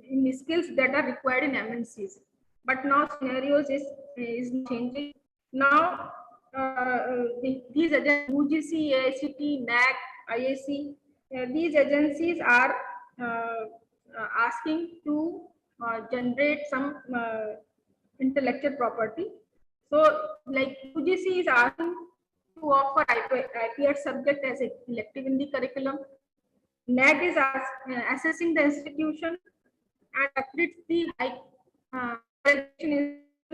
in the skills that are required in MNCs. But now scenarios is changing. Now these agents, UGC, AICT, NAC, IAC, these agencies are asking to generate some intellectual property. So, like UGC is asking to offer IPR subject as a elective in the curriculum. NAT is assessing the institution and accredits the high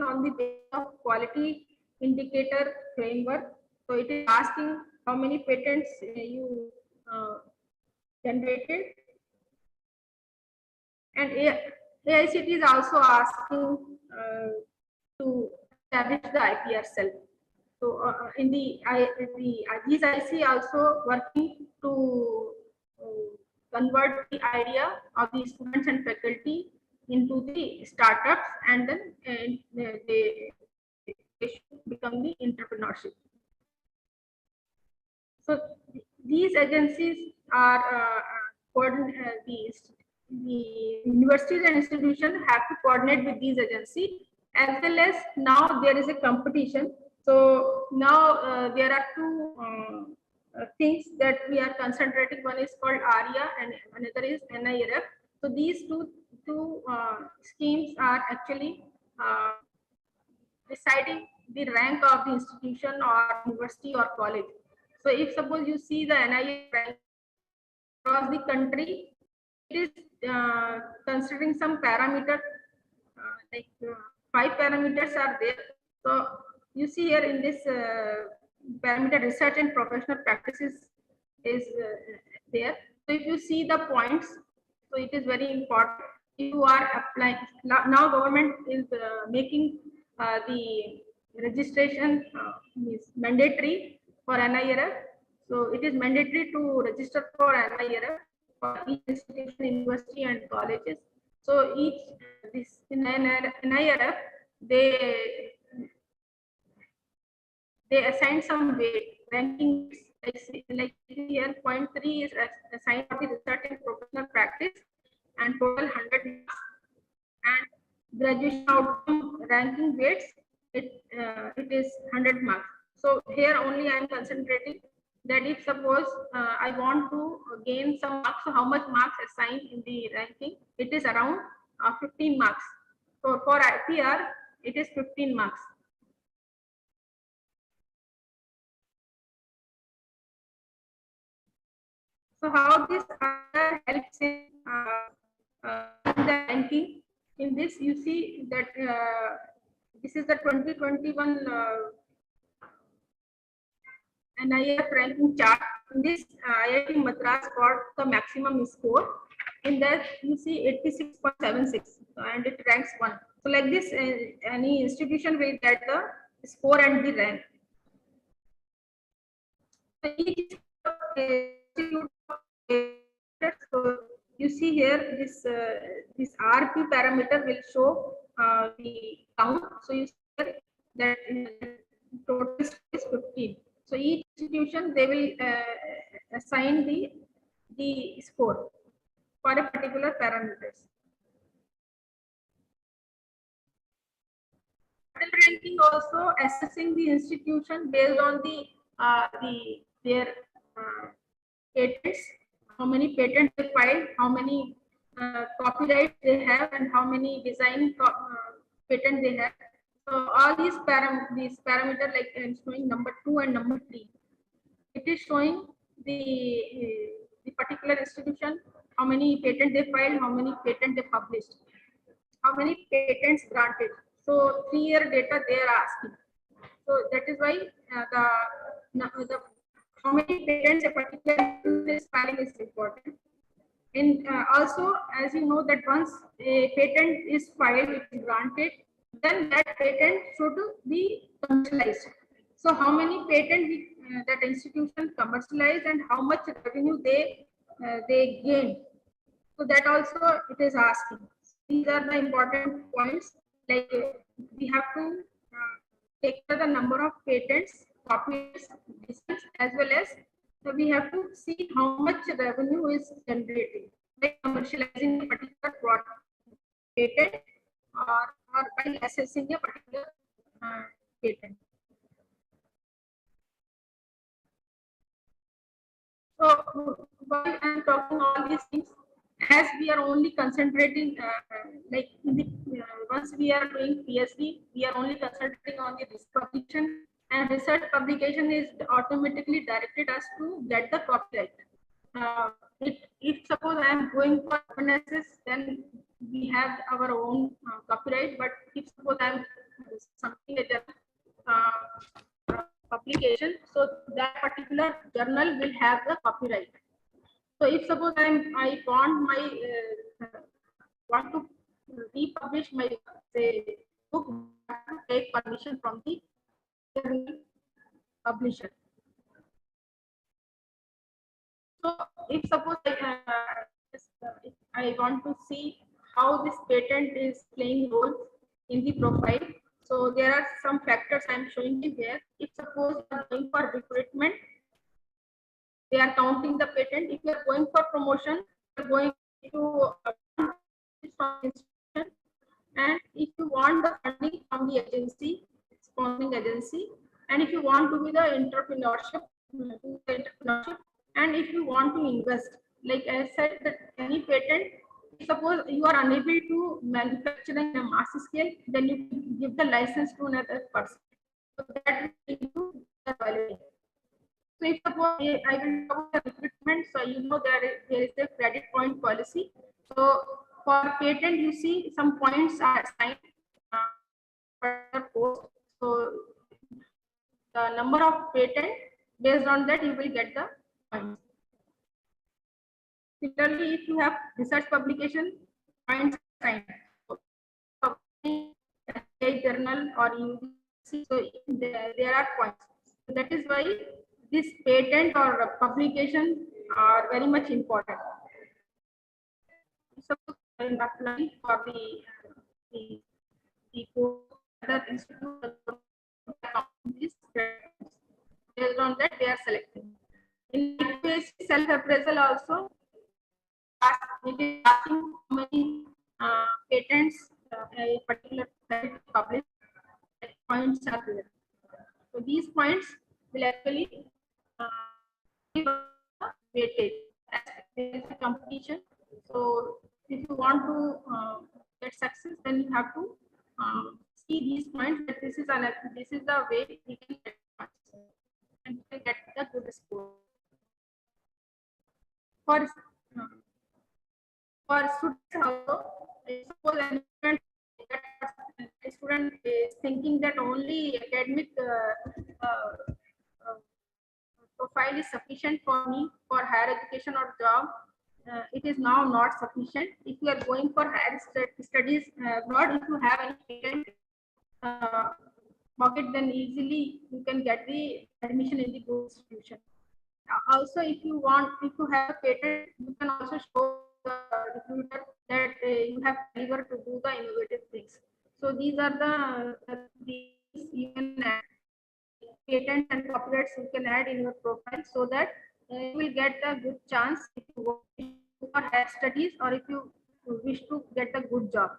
on the basis of quality indicator framework. So it is asking how many patents you generated, and AICT is also asking to establish the IPR cell. So in the these IC also working to convert the idea of the students and faculty into the startups, and then they should become the entrepreneurship. So these agencies are the universities and institutions have to coordinate with these agencies, as well as now there is a competition. So now there are two things that we are concentrating. One is called ARIA and another is NIRF. So these two schemes are actually deciding the rank of the institution or university or college. So if suppose you see the NIRF rank across the country, it is considering some parameter, like 5 parameters are there. So you see here in this parameter, research and professional practices is there. So if you see the points, so it is very important. If you are applying now, government is making the registration is mandatory for NIRF. So it is mandatory to register for NIRF for each institution, university, and colleges. So each this in NIRF they assign some weight ranking. Like here, 0.3 is assigned for the research and professional practice, and total 100 marks. And graduation outcome ranking weights, it is 100 marks. So here only I am concentrating that if suppose I want to gain some marks, so how much marks assigned in the ranking? It is around 15 marks. So for IPR, it is 15 marks. So how this helps in the ranking? In this, you see that this is the 2021 NIF ranking chart. In this, IIT Madras got the maximum score. In that, you see 86.76, and it ranks 1. So like this, any institution will get the score and the rank. So each institute, so you see here this this RP parameter will show the count. So you see that total is 15. So each institution they will assign the score for a particular parameters. Ranking also assessing the institution based on their patents, how many patents they filed, how many copyrights they have, and how many design patents they have. So all these parameters, like I'm showing number 2 and number 3. It is showing the particular institution, how many patents they filed, how many patents they published, how many patents granted. So 3-year data they are asking. So that is why the how many patents a particular is filing is important. And also, as you know, that once a patent is filed, it is granted, then that patent should be commercialized. So how many patents that institution commercialized and how much revenue they gain. So that also it is asking. These are the important points. Like we have to take the number of patents, copies, as well as we have to see how much revenue is generated by commercializing a particular product, patent, or by assessing a particular patent. So why I'm talking all these things? As we are only concentrating, like in the, once we are doing PhD, we are only concentrating on the research publication, and research publication is automatically directed us to get the copyright. If suppose I am going for analysis, then we have our own copyright. But if suppose I am something like publication, so that particular journal will have the copyright. So if suppose I want my want to republish my say book, I have to take permission from the journal publisher. So if suppose if I want to see how this patent is playing role in the profile, so there are some factors I am showing you here. If suppose you are going for recruitment, they are counting the patent. If you are going for promotion, you are going to institution. And if you want the funding from the agency, sponsoring agency, and if you want to be the entrepreneurship, and if you want to invest, like I said, that any patent, suppose you are unable to manufacture in a mass scale, then you give the license to another person. So that will do the validity. So if suppose I will talk about the recruitment, so you know there is a credit point policy. So for patent, you see some points are assigned per post. So the number of patent, based on that you will get the points. Similarly, if you have research publication, points assigned. So, a journal or UGC, so there are points. So that is why this patent or publication are very much important. So in applying for the other institute, based on that they are selecting. In self-appraisal also, it is asking how many patents a particular published points are there. So these points will actually give a weightage as there is a competition. So if you want to get success, then you have to see these points that this is the way we can get success and we can get the good score. For students also, suppose a student is thinking that only academic profile is sufficient for me for higher education or job. It is now not sufficient. If you are going for higher studies abroad, if you have any patent pocket, then easily you can get the admission in the good institution. Also, if you have a patent, you can also show the recruiter that you have caliber to do the innovative things. So these are the you can add patents and copyrights you can add in your profile, so that you will get a good chance if you want for higher studies or if you wish to get a good job.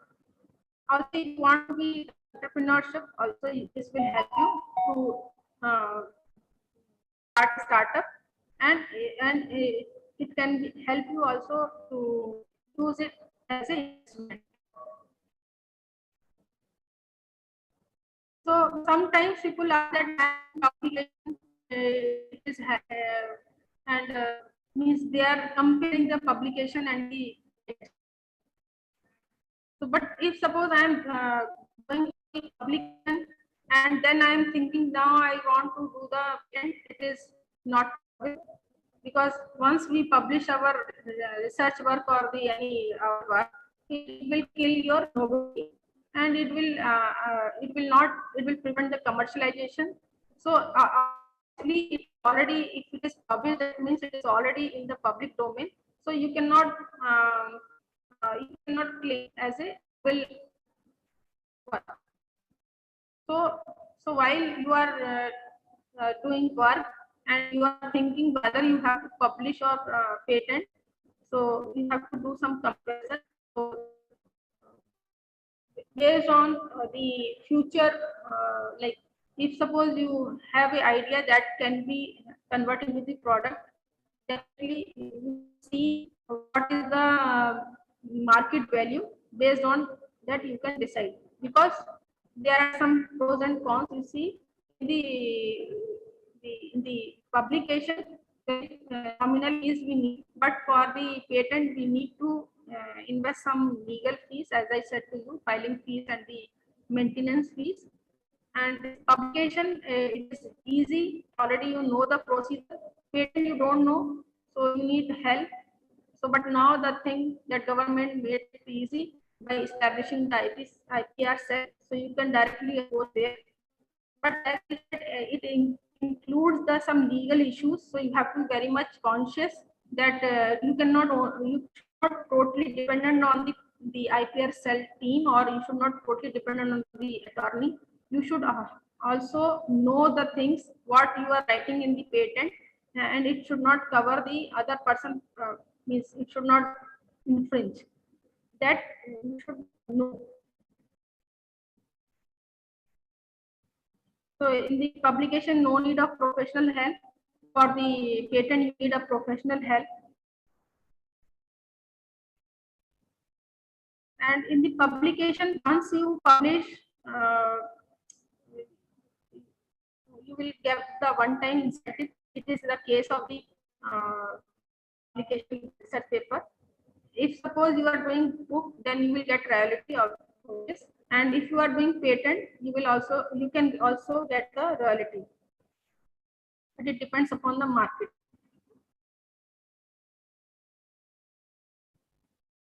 Also, if you want to be entrepreneurship, also this will help you to start a startup, and it can help you also to use it as an investment. So sometimes people ask that publication is and means they are comparing the publication and the. So, but if suppose I am going to publication and then I am thinking now I want to do the patent, it is not good, because once we publish our research work or the any work, it will kill your nobility, and it will prevent the commercialization. So actually, if it is published, that means it is already in the public domain. So you cannot claim as a will work. So while you are doing work and you are thinking whether you have to publish or patent, so you have to do some comparison. So based on the future, like if suppose you have an idea that can be converted into the product, definitely you see what is the market value. Based on that, you can decide, because there are some pros and cons. You see, in the publication, very nominal fees we need, but for the patent we need to invest some legal fees, as I said to you, filing fees and the maintenance fees. And this publication, it is easy, already you know the procedure. Patent you don't know, so you need help. So but now the thing that government made it easy by establishing the IPR cell, so you can directly go there. But as I said, it includes the some legal issues, so you have to be very much conscious that you cannot you should not totally dependent on the IPR cell team, or you should not totally dependent on the attorney. You should also know the things what you are writing in the patent, and it should not cover the other person, means it should not infringe. That you should know. So in the publication, no need of professional help. For the patent, you need a professional help. And in the publication, once you publish, uh, you will get the one-time incentive. It is the case of the publication research paper. If suppose you are doing book, then you will get royalty of this. And if you are doing patent, you can also get the royalty. But it depends upon the market.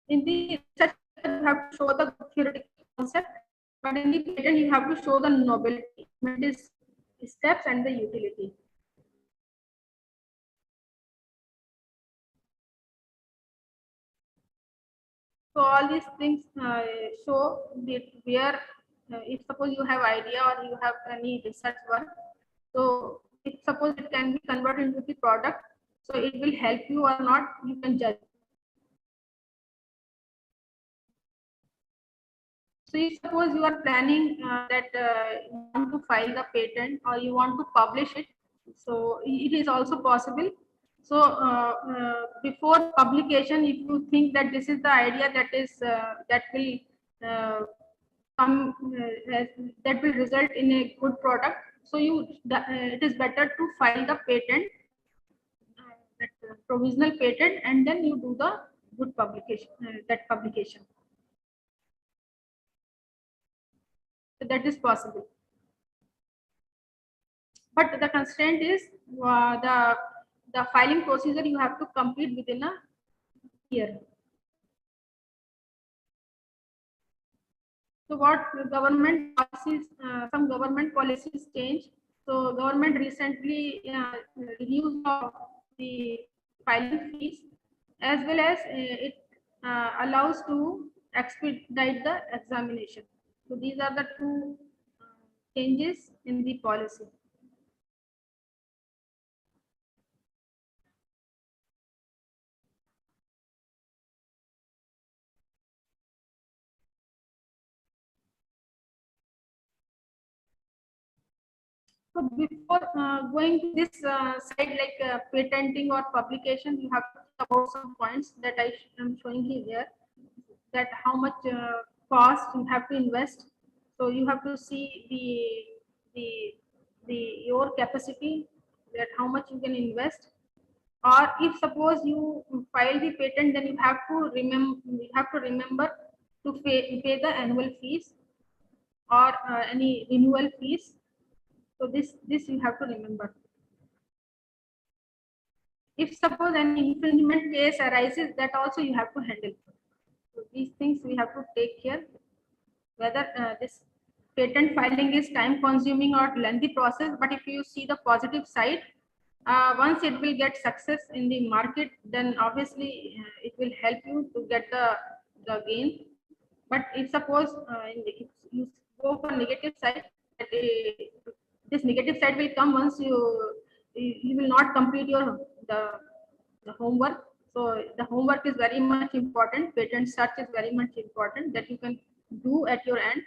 In the research, you have to show the theoretical concept, but in the patent, you have to show the nobility, steps, and the utility. So all these things show that where, if suppose you have idea or you have any research work, so if suppose it can be converted into the product, so it will help you or not, you can judge. So if suppose you are planning that you want to file the patent or you want to publish it, so it is also possible. So before publication, if you think that this is the idea that will uh, come that will result in a good product, so it is better to file the patent, that provisional patent, and then you do the good publication, that publication. So that is possible. But the constraint is the filing procedure you have to complete within a year. So what government policies, some government policies change. So government recently reduced the filing fees, as well as it allows to expedite the examination. So these are the two changes in the policy. So before going to this side, like patenting or publication, you have to think about some points that I am showing you here. That how much cost you have to invest. So you have to see the your capacity, that how much you can invest. Or if suppose you file the patent, then you have to remember to pay the annual fees or any renewal fees. So this you have to remember. If suppose an infringement case arises, that also you have to handle. So these things we have to take care, whether this patent filing is time consuming or lengthy process. But if you see the positive side, once it will get success in the market, then obviously it will help you to get the gain. But if suppose if you go for negative side, that this negative side will come once you will not complete the homework. So the homework is very much important. Patent search is very much important, that you can do at your end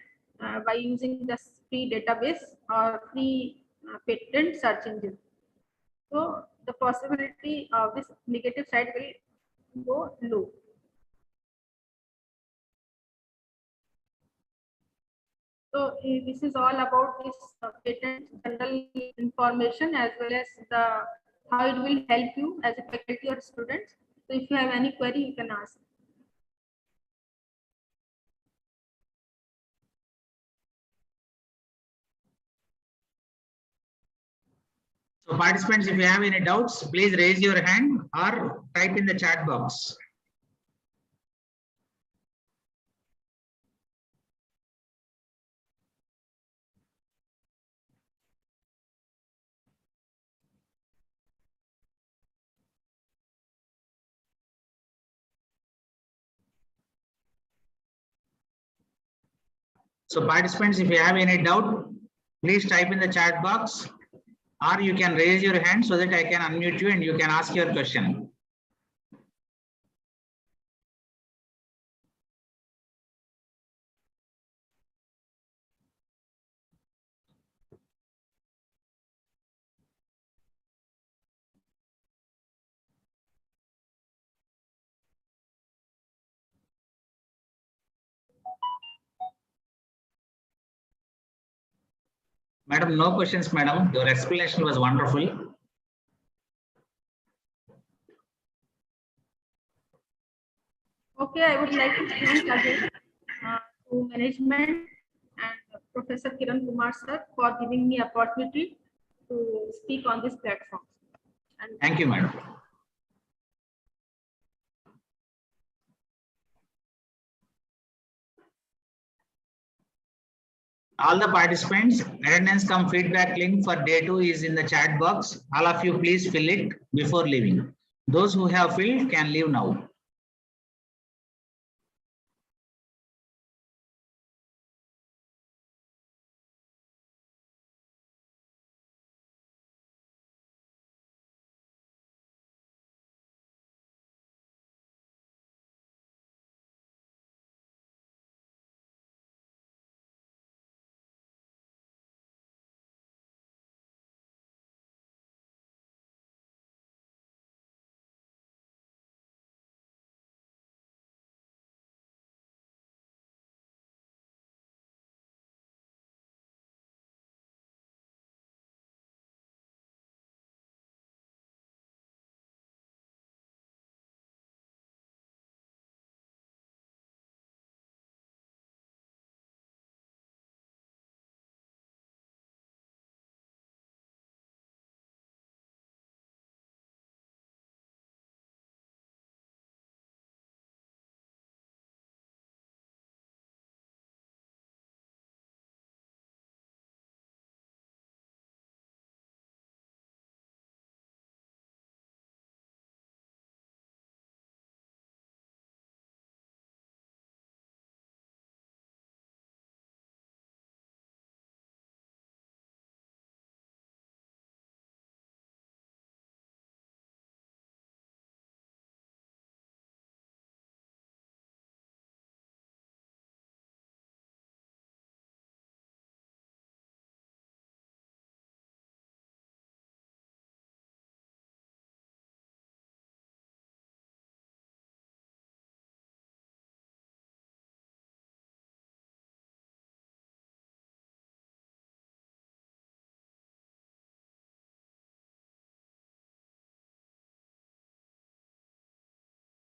by using the free database or free patent search engine. So the possibility of this negative side will go low. So this is all about this patent general information as well as the how it will help you as a faculty or students. So if you have any query, you can ask. So participants, if you have any doubts, please raise your hand or type in the chat box. So participants, if you have any doubt, please type in the chat box or you can raise your hand so that I can unmute you and you can ask your question. Madam, no questions, madam. Your explanation was wonderful. Okay, I would like to thank again to management and Professor Kiran Kumar sir for giving me opportunity to speak on this platform. And Thank you, madam. All the participants, attendance cum feedback link for day 2 is in the chat box. All of you please fill it before leaving. Those who have filled can leave now.